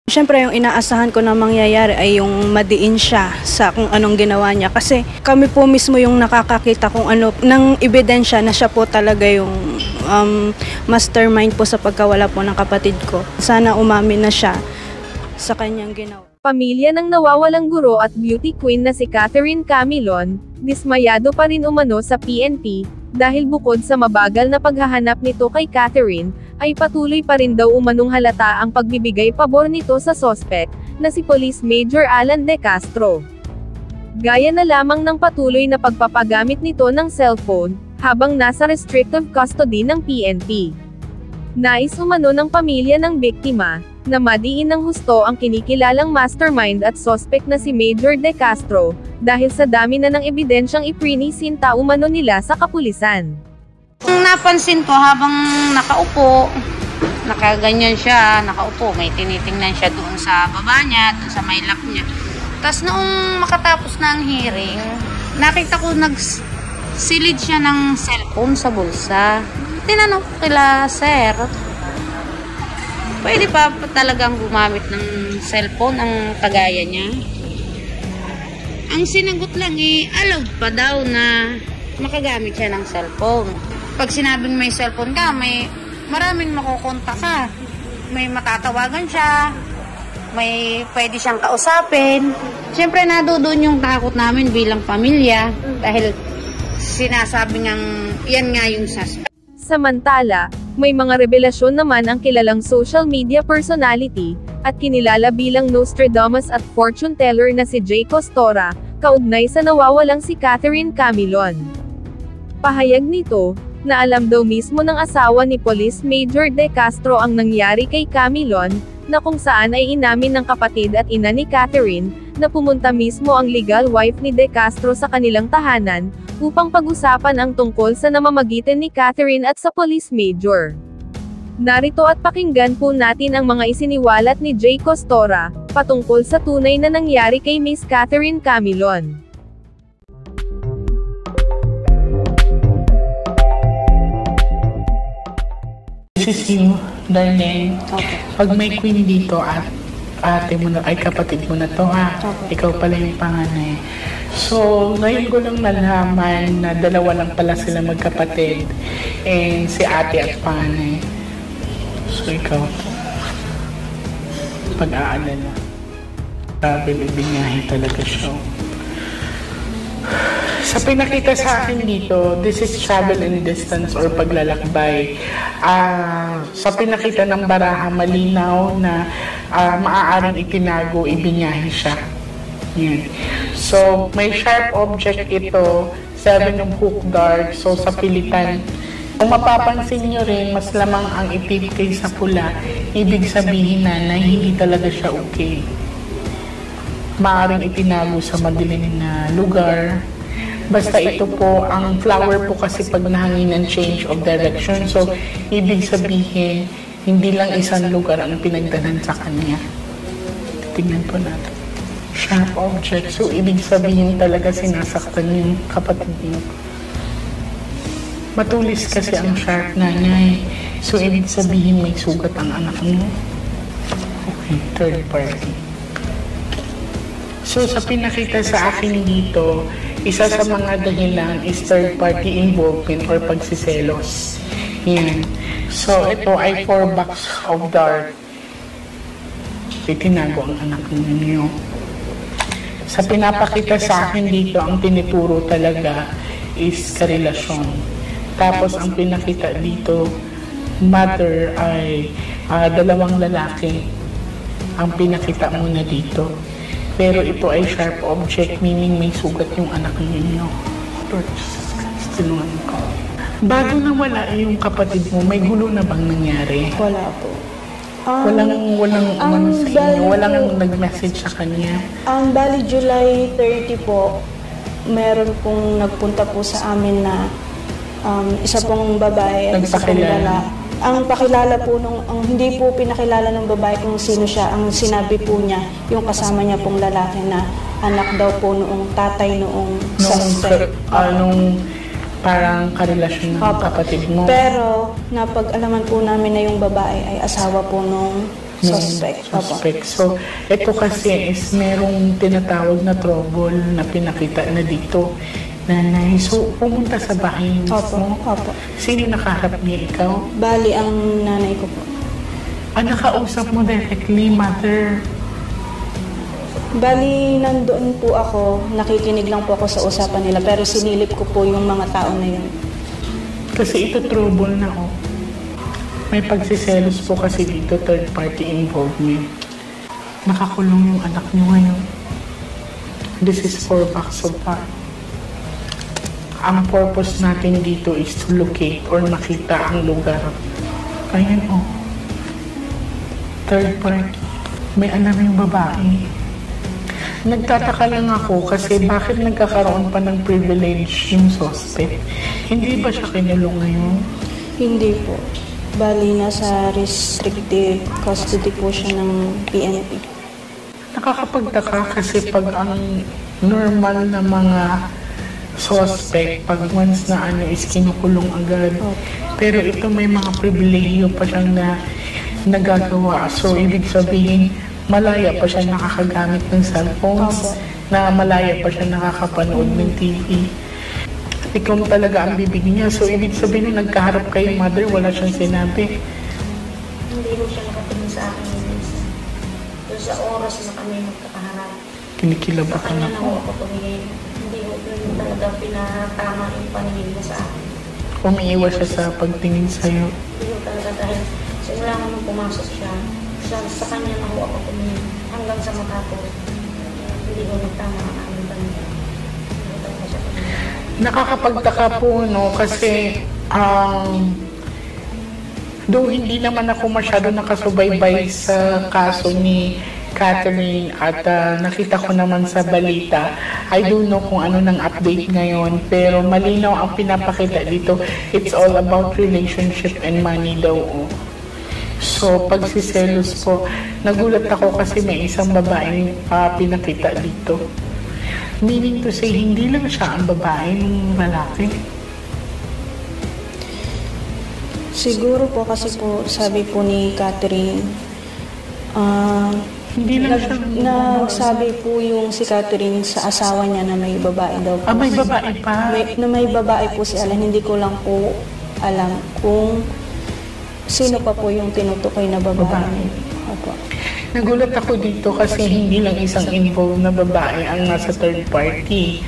Siyempre yung inaasahan ko na mangyayari ay yung madiin siya sa kung anong ginawa niya. Kasi kami po mismo yung nakakakita kung ano, ng ebidensya na siya po talaga yung mastermind po sa pagkawala po ng kapatid ko. Sana umamin na siya sa kanyang ginawa. Pamilya ng nawawalang guro at beauty queen na si Catherine Camilon, dismayado pa rin umano sa PNP, dahil bukod sa mabagal na paghahanap nito kay Catherine, ay patuloy pa rin daw umanong halata ang pagbibigay pabor nito sa sospek, na si Police Major Alan De Castro. Gaya na lamang ng patuloy na pagpapagamit nito ng cellphone, habang nasa restrictive custody ng PNP. Nais umano ng pamilya ng biktima, na madiin ng husto ang kinikilalang mastermind at sospek na si Major De Castro, dahil sa dami na ng ebidensyang iprinisinta umano nila sa kapulisan. Napansin ko habang nakaupo, nakaganyan siya, nakaupo, may tinitingnan siya doon sa baba niya, doon sa may lap niya. Tapos noong makatapos na ang hearing, nakita ko nagsilid siya ng cellphone sa bulsa. Tinanong ko kila sir, pwede pa talagang gumamit ng cellphone ang kagaya niya? Ang sinagot lang allowed pa daw na makagamit siya ng cellphone. Pag sinabing may cellphone ka, may maraming makukontak ka. May matatawagan siya, may pwede siyang kausapin. Siyempre nadoon yung takot namin bilang pamilya dahil sinasabi ngang yan nga yung suspect. Samantala, may mga revelasyon naman ang kilalang social media personality, at kinilala bilang Nostradamus at fortune teller na si Jay Costora, kaugnay sa nawawalang si Catherine Camilon. Pahayag nito, na alam daw mismo ng asawa ni Police Major De Castro ang nangyari kay Camilon, na kung saan ay inamin ng kapatid at ina ni Catherine, na pumunta mismo ang legal wife ni De Castro sa kanilang tahanan, upang pag-usapan ang tungkol sa namamagitan ni Catherine at sa Police Major. Narito at pakinggan po natin ang mga isiniwalat ni Jay Costora, patungkol sa tunay na nangyari kay Miss Catherine Camilon. This is you, darling. Okay. Pag may queen dito at ate mo na, ay kapatid mo na to ha. Okay. Ikaw pala yung panganay. So, ngayon ko lang nalaman na dalawa lang pala sila magkapatid. And si ate at panganay. So, ikaw to. Pag-aalala. Grabe, bibinyahin talaga siya. Sa pinakita sa akin dito, this is travel and distance or paglalakbay. Sa pinakita ng baraha, malinaw na maaaring itinago, ibinyahe siya. Yan. So, may sharp object ito, 7 of hook dart. So, sa pilitan, kung mapapansin nyo rin, mas lamang ang ipit kaysa pula, ibig sabihin na hindi talaga siya okay. Maaaring itinago sa madilim na lugar. Basta ito po, ang flower po kasi pag nahanginan change of direction. So, ibig sabihin, hindi lang isang lugar ang pinagdanan sa kanya. Tingnan po natin. Sharp object. So, ibig sabihin talaga sinasaktan yung kapatid niyo. Matulis kasi ang sharp na niya eh. So, ibig sabihin may sugat ang anak niyo. Okay, third party. So, sa pinakita sa akin dito, isa sa mga dahilan is third party involvement or pagsiselos. Yan. So, ito ay 4 box of dart. Itinago ang anak ninyo. Sa pinapakita sa akin dito, ang tinituro talaga is karelasyon. Tapos, ang pinakita dito, mother ay 2 lalaki. Ang pinakita muna dito. Pero ito ay sharp object, meaning may sugat yung anak ninyo. Lord Jesus Christ, tinungan ko. Bago na wala yung kapatid mo, may gulo na bang nangyari? Wala po. Walang umano sa inyo, walang nag-message sa kanya. Ang bali July 30 po, meron pong nagpunta po sa amin na isa pong babae at isa pong lalaki. Ang pakilala po hindi po pinakilala ng babae kung sino siya. Ang sinabi po niya, yung kasama niya pong lalaki na anak daw po noong tatay noong suspect. Nung parang karelasyon ng kapatid mo. Pero napag-alaman po namin na yung babae ay asawa po nung Suspect. Opo. suspect. So, ito kasi is merong tinatawag na trouble na pinakita na dito. Nanay, so pumunta sa bahay Opo. mo. Opo. Sino nakaharap niya, ikaw? Bali, ang nanay ko po. Nakausap mo directly, mother. Bali, nandoon po ako, nakikinig lang po ako sa usapan nila, pero sinilip ko po yung mga tao na yun. Kasi ito trouble na, oh. May pagsiselos po kasi dito, third party involvement. Nakakulong yung anak niyo ngayon. This is 4 bucks of far. Ang purpose natin dito is to locate or makita ang lugar. Ayan, oh. Third party. May alam yung babae. Nagtataka lang ako kasi bakit nagkakaroon pa ng privilege yung suspect? Hindi ba siya kinulong ngayon? Hindi po. Bali, nasa restrictive custody po siya ng PNP. Nakakapagtaka kasi pag ang normal na mga suspect, pag once na is kinukulong agad. Pero ito may mga pribilehiyo pa siyang na nagagawa. So, ibig sabihin, malaya pa siya nakakagamit ng cellphones, na malaya pa siya nakakapanood ng TV. Ikaw talaga ang bibig niya. So, ibig sabihin nung nagkaharap kay mother, wala siyang sinabi. Hindi ko siya nakatingin sa akin. Doon sa oras na kami magkakaharap. Kinikilaba ka na Kanya na po. ako tumingin. Hindi ko talaga pinatama yung paningin niya sa akin. Umiiwas siya sa pagtingin sa'yo. Hindi ko talaga dahil simula ko nung pumasok siya, sa kanya na ako tumingin. Hanggang sa matapos. Hindi ko nagtama ang aming paningin. Hindi talaga siya tumingin. Nakakapagtaka po, no, kasi though hindi naman ako masyado nakasubaybay sa kaso ni Catherine at nakita ko naman sa balita, I don't know kung ano ng update ngayon, pero malinaw ang pinapakita dito. It's all about relationship and money daw. Oh. So, pagsiselos po, nagulat ako kasi may isang babaeng pinakita dito. Meaning to say, hindi lang siya ang babae ng lalaki. Siguro po kasi po, sabi po ni Catherine, Hindi lang siya. nagsabi po yung si Catherine sa asawa niya na may babae daw po. May babae pa. May babae po si Alan. Hindi ko lang po alam kung sino pa po yung tinutukoy na babae. Opo. Nagulat ako dito kasi hindi lang isang involved na babae ang nasa third party.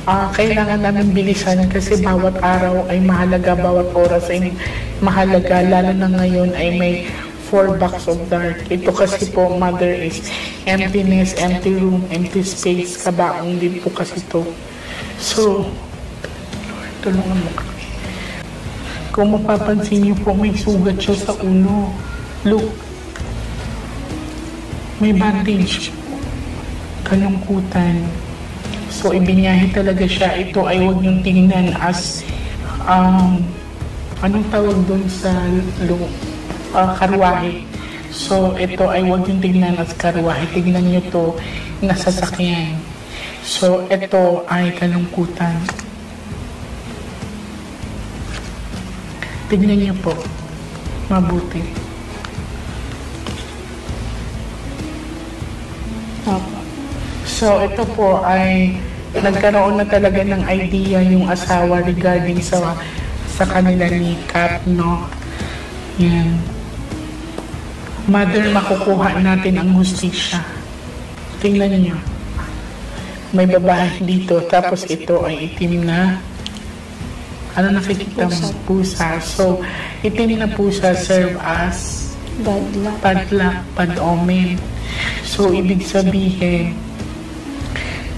Kailangan namin bilisan kasi bawat araw ay mahalaga, bawat oras ay mahalaga, lalo na ngayon ay may 4 bucks of dark. Ito kasi po, mother, is emptiness, empty room, empty space, kabaong din po kasi to. So, Lord, tulungan mo kami. Kung mapapansin niyo po, may sugat siya sa ulo. Look, may bandage po. Kalungkutan. So, ibinyahe talaga siya. Ito ay huwag niyong tingnan as, anong tawag doon sa karwahe. So, ito ay huwag niyong tingnan as karwahe. Tingnan niyo to na sasakyan. So, ito ay kalungkutan. Tingnan niyo po. Mabuti. Opo. So, ito po ay nagkaroon na talaga ng idea yung asawa regarding sa kanila ni Kat, no? Yan. Mother, makukuha natin ang hustisya. Tingnan niyo. May babae dito, tapos ito ay itim na ano nakikita mo? Pusa. So, itim na pusa serve as Bad luck. padla, pad-omen. So, ibig sabihin,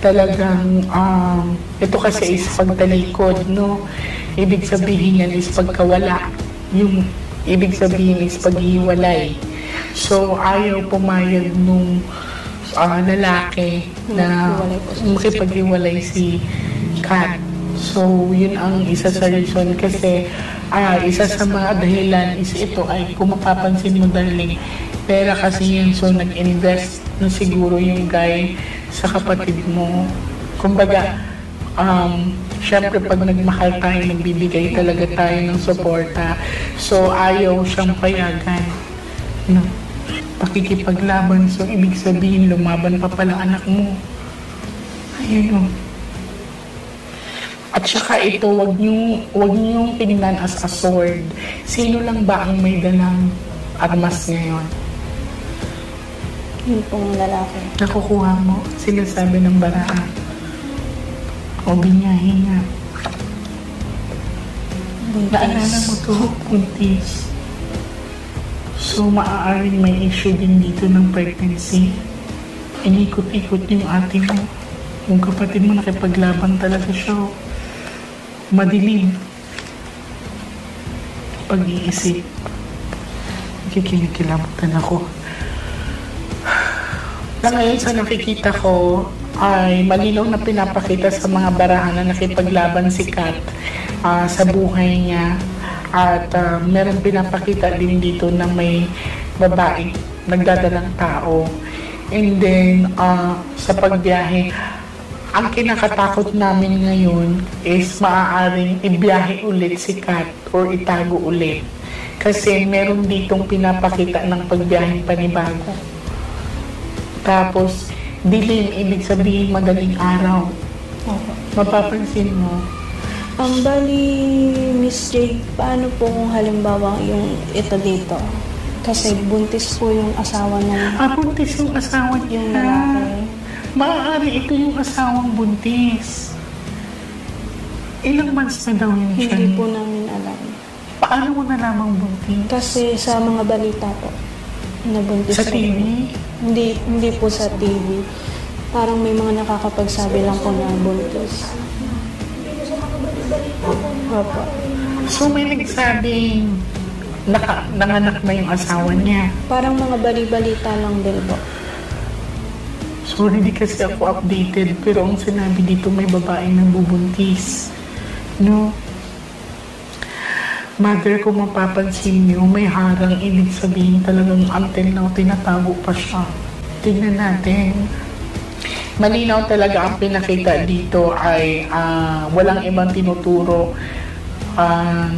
talagang, ito kasi is pagtalikod, no? Ibig sabihin yan is pagkawala. Yung ibig sabihin is paghiwalay. So, ayaw pumayag nung lalaki na makipaghiwalay si Kat. So, yun ang isa sa reason kasi isa sa mga dahilan is ito ay kung mapapansin mo, darling, pera kasi yan. So, nag-invest na siguro yung guy sa kapatid mo. Kumbaga, syempre pag nagmahal tayo, nagbibigay talaga tayo ng suporta. So, ayaw siyang payagan. No? pakikipaglaban. So, ibig sabihin, lumaban pa pala anak mo. Ayun o. At saka ito, wag niyong tingnan as a sword. Sino lang ba ang may dalang armas ngayon? Yun pong lalaki. Nakukuha mo, sinasabi ng baraha. O binyahin nga. Naalala mo to, buntis. So, maaaring may issue din dito ng pregnancy. Inikot-ikot yung ate mo. Yung kapatid mo nakipaglaban talaga siya. Madilim. Pag-iisip. Kinikilabutan ako. Na ngayon sa nakikita ko ay malinaw na pinapakita sa mga barahan na nakipaglaban si Kat sa buhay niya. At meron pinapakita din dito na may babae nagdadalang tao. And then, sa pagbiyahe, ang kinakatakot namin ngayon is maaaring ibiyahe ulit si Kat or itago ulit. Kasi meron ditong pinapakita ng pagbiyaheng panibago. Tapos, dilim, ibig sabihin madaling araw. Mapapansin mo. Ang bali, Miss Jade, paano po kung halimbawa yung ito dito? Kasi buntis po yung asawa ng... Buntis yung asawa niya. Yung lalaki. Maaari ito yung asawang buntis. Ilang months na daw yun siya? Hindi po namin alam. Paano mo nalamang buntis? Kasi sa mga balita po, nabuntis Sa TV? Hindi po sa TV. Parang may mga nakakapagsabi lang po na buntis. Opo. So may nagsabing nanganak na yung asawa niya. Parang mga bali-balita lang din po. So hindi kasi ako updated, pero ang sinabi dito may babaeng nabubuntis. No? Mother, kung mapapansin niyo, may harang, ibig sabihin talagang until now tinatago pa siya. Tignan natin. Malinaw talaga ang pinakita dito ay walang ibang tinuturo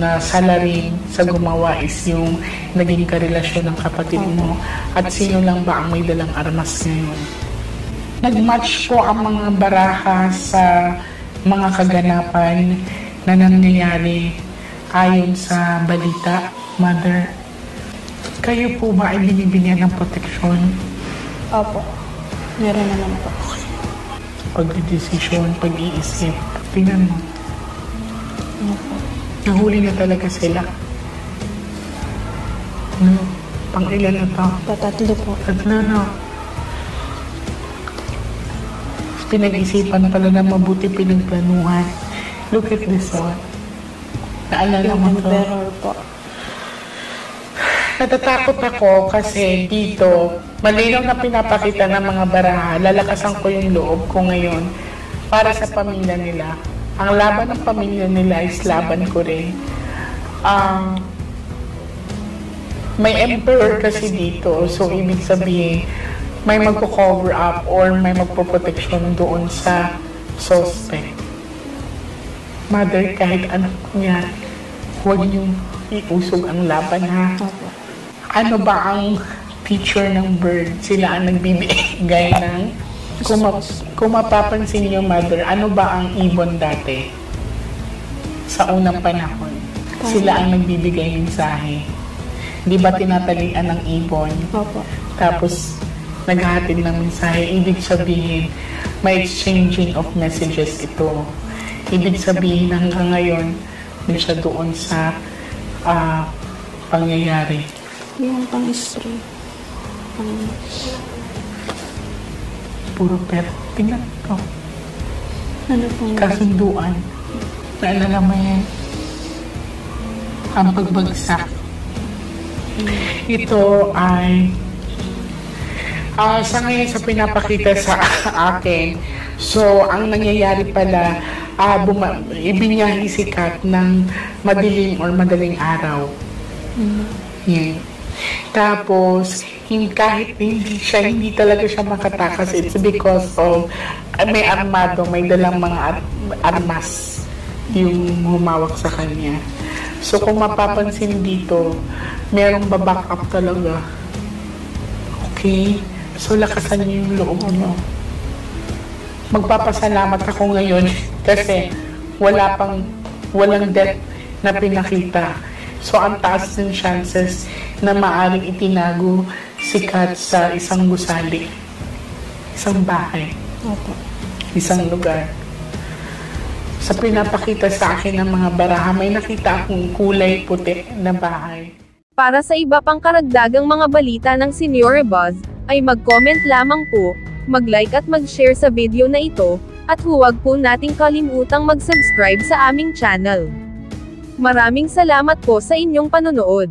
na salarin sa gumawa is yung naging karelasyon ng kapatid mo. At sino lang ba ang may dalang armas ngayon? Nag-match po ang mga baraha sa mga kaganapan na nangyayari ayon sa balita, Mother. Kayo po ba ay binibigyan ng proteksyon? Opo. Meron naman po. Pagdidesisyon, pag-iisip. Tingnan mo. Opo. Nahuli na talaga sila. No? Pang-ilan na to? Patatlo po. Tatlo, no? Pinag-isipan pala na mabuti pinagplanuhan. Look at this one. Naalala mo to? Emperor po. Natatakot ako kasi dito, malinaw na pinapakita ng mga baraha, lalakasan ko yung loob ko ngayon para sa pamilya nila. Ang laban ng pamilya nila is laban ko rin. May emperor kasi dito, so ibig sabihin, may magko-cover up or may magpo-protection doon sa suspect. Mother, kahit anak niya, huwag niyong iusog ang laban, ha? Ano ba ang feature ng bird? Sila ang nagbibigay ng... Kung mapapansin niyo, Mother, ano ba ang ibon dati? Sa unang panahon, sila ang nagbibigay mensahe. Di ba tinatalian ng ibon? Opo. Tapos, naghahatid ng mensahe. Ibig sabihin, may exchanging of messages ito. Ibig sabihin, hanggang ngayon, hindi siya doon sa pangyayari. Yung pang-spray. Puro pet. Tingnan ko. Ano pong... Kasunduan. Naalala mo yan? Ang pagbagsak. Ito ay sa ngayon sa pinapakita sa akin. So, ang nangyayari pala, ibinyahi si Kat ng madilim or madaling araw. Yan. Tapos, kahit hindi talaga siya makatakas, it's because of may armado, may dalang mga armas yung humawak sa kanya. So, kung mapapansin dito, merong baback up talaga. Okay? So, lakasan niyo yung loob niyo. Magpapasalamat ako ngayon kasi walang death na pinakita. So, ang taas ng chances na maaring itinago si Kat sa isang gusali, isang bahay, isang lugar. Sa pinapakita sa akin ng mga baraha, may nakita akong kulay puti na bahay. Para sa iba pang karagdagang mga balita ng Senior Buzz, ay mag-comment lamang po, mag-like at mag-share sa video na ito, at huwag po nating kalimutang mag-subscribe sa aming channel. Maraming salamat po sa inyong panonood.